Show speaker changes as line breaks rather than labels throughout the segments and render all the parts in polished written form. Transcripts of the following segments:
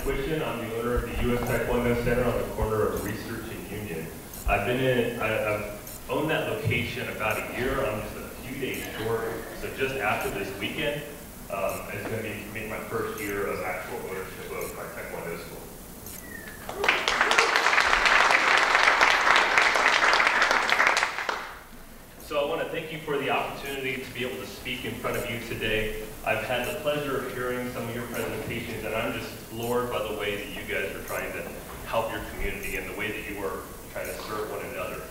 Quishin. I'm the owner of the U.S. Taekwondo Center on the corner of Research and Union. I've owned that location about a year. I'm just a few days short. So just after this weekend, it's going to be my first year of actual ownership of my Taekwondo school. So I want to thank you for the opportunity to be able to speak in front of you today. I've had the pleasure of hearing some of your presentations, and I'm just floored by the way that you guys are trying to help your community and the way that you are trying to serve one another.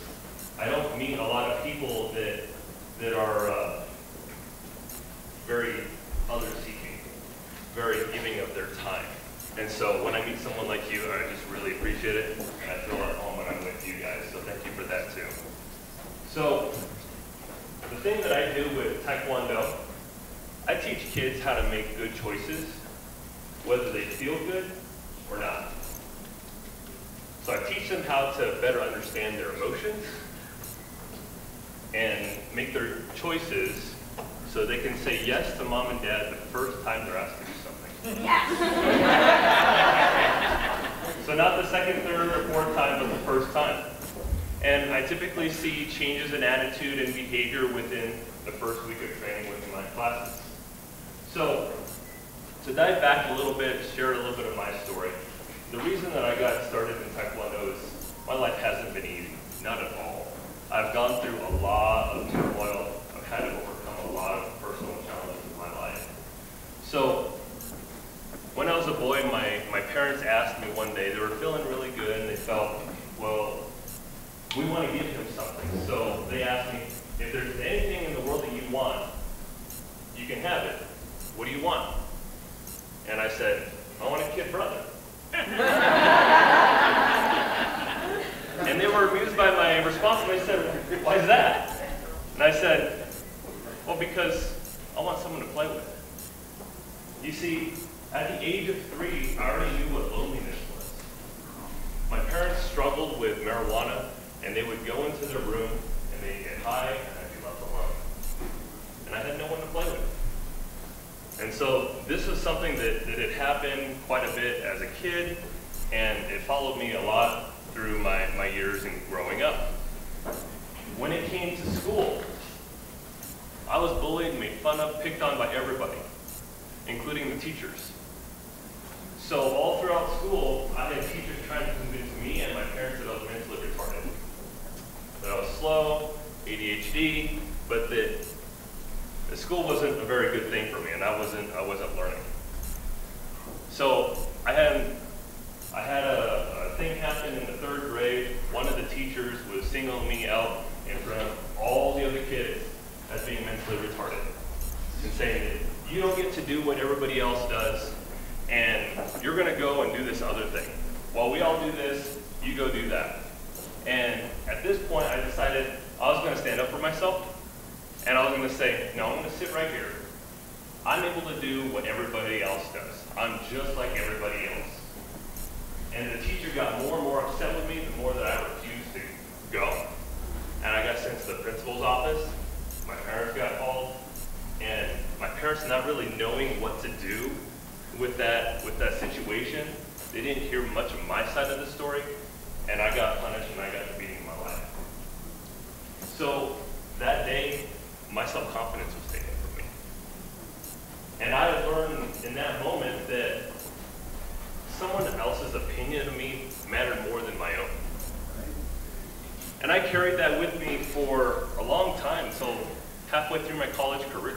I don't meet a lot of people that are very other-seeking, very giving of their time. And so when I meet someone like you, I just really appreciate it. I feel at home when I'm with you guys, so thank you for that too. So the thing that I do with Taekwondo, I teach kids how to make good choices, whether they feel good or not. So I teach them how to better understand their emotions and make their choices so they can say yes to mom and dad the first time they're asked to do something. Yes. So not the second, third, or fourth time, but the first time. And I typically see changes in attitude and behavior within the first week of training within my classes. So to dive back a little bit, share a little bit of my story. The reason that I got started in Taekwondo is my life hasn't been easy, not at all. I've gone through a lot of turmoil. I've had to overcome a lot of personal challenges in my life. So when I was a boy, my parents asked me one day, they were feeling really good and they felt, well, we want to give him something. So they asked me, if there's anything in the world that you want, you can have it. What do you want? And I said, I want a kid brother. And they were amused by my response, and they said, why is that? And I said, well, because I want someone to play with. You see, at the age of 3, I already knew what loneliness was. My parents struggled with marijuana, and they would go into their room, and they'd get high, and I'd be left alone. And I had no one to play with. And so this was something that had happened quite a bit as a kid, and it followed me a lot through my years in growing up. When it came to school, I was bullied, made fun of, picked on by everybody, including the teachers. So all throughout school, I had teachers trying to convince me and my parents that I was mentally retarded. That I was slow, ADHD, but that the school wasn't a very good thing for me, and I wasn't learning. So I had a thing happen in the 3rd grade. One of the teachers was singling me out in front of all the other kids as being mentally retarded, and saying that you don't get to do what everybody else does, and you're going to go and do this other thing. While we all do this, you go do that. And at this point, I decided I was going to stand up for myself. And I was going to say, no, I'm going to sit right here. I'm able to do what everybody else does. I'm just like everybody else. And the teacher got more and more upset with me the more that I refused to go. And I got sent to the principal's office. My parents got called. And my parents not really knowing what to do with that situation, they didn't hear much of my side of the story. And I got punished and I got the beating of my life. So that day, my self-confidence was taken from me. And I learned in that moment that someone else's opinion of me mattered more than my own. And I carried that with me for a long time, until halfway through my college career.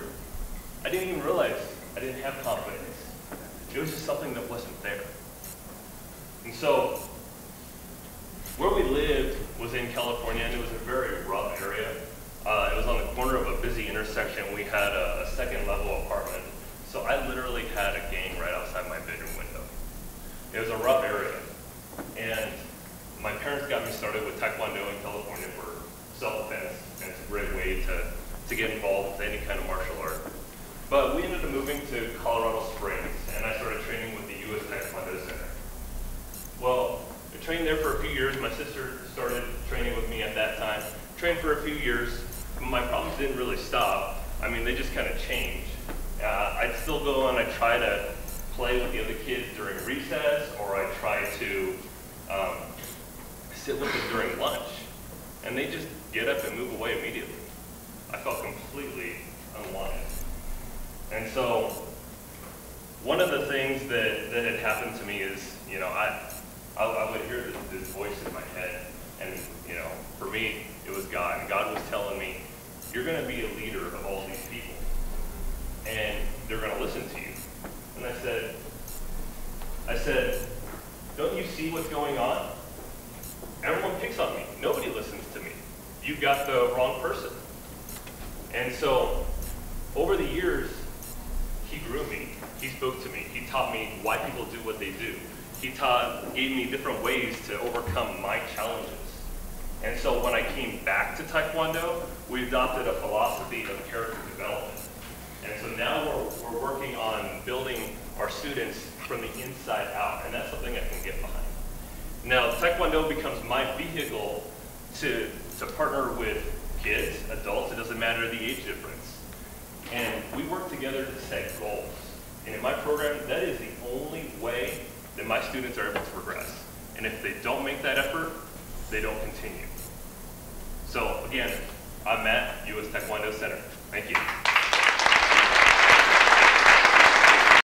I didn't even realize I didn't have confidence. It was just something that wasn't there. And so, where we lived was in California, and it was a very rough area. It was on the corner of a busy intersection. We had a 2nd level apartment. So I literally had a gang right outside my bedroom window. It was a rough area. And my parents got me started with Taekwondo in California for self-defense, and it's a great way to get involved with any kind of martial art. But we ended up moving to Colorado Springs, and I started training with the U.S. Taekwondo Center. Well, I trained there for a few years. My sister started training with me at that time. Trained for a few years. My problems didn't really stop. I mean, they just kind of changed. I'd still go and I'd try to play with the other kids during recess, or I try to sit with them during lunch, and they just get up and move away immediately. I felt completely unwanted. And so one of the things that had happened to me is, you know, I would hear this voice in my head, and, you know, for me, it was God. And God was telling me, you're going to be a leader of all these people, and they're going to listen to you. And I said, don't you see what's going on? Everyone picks on me. Nobody listens to me. You got the wrong person. And so, over the years, he grew me. He spoke to me. He taught me why people do what they do. He gave me different ways to overcome my challenges. And so when I came back to Taekwondo, we adopted a philosophy of character development. And so now we're working on building our students from the inside out, and that's something I can get behind. Now, Taekwondo becomes my vehicle to partner with kids, adults, it doesn't matter the age difference. And we work together to set goals. And in my program, that is the only way that my students are able to progress. And if they don't make that effort, they don't continue. So again, I'm Matt, US Taekwondo Center. Thank you.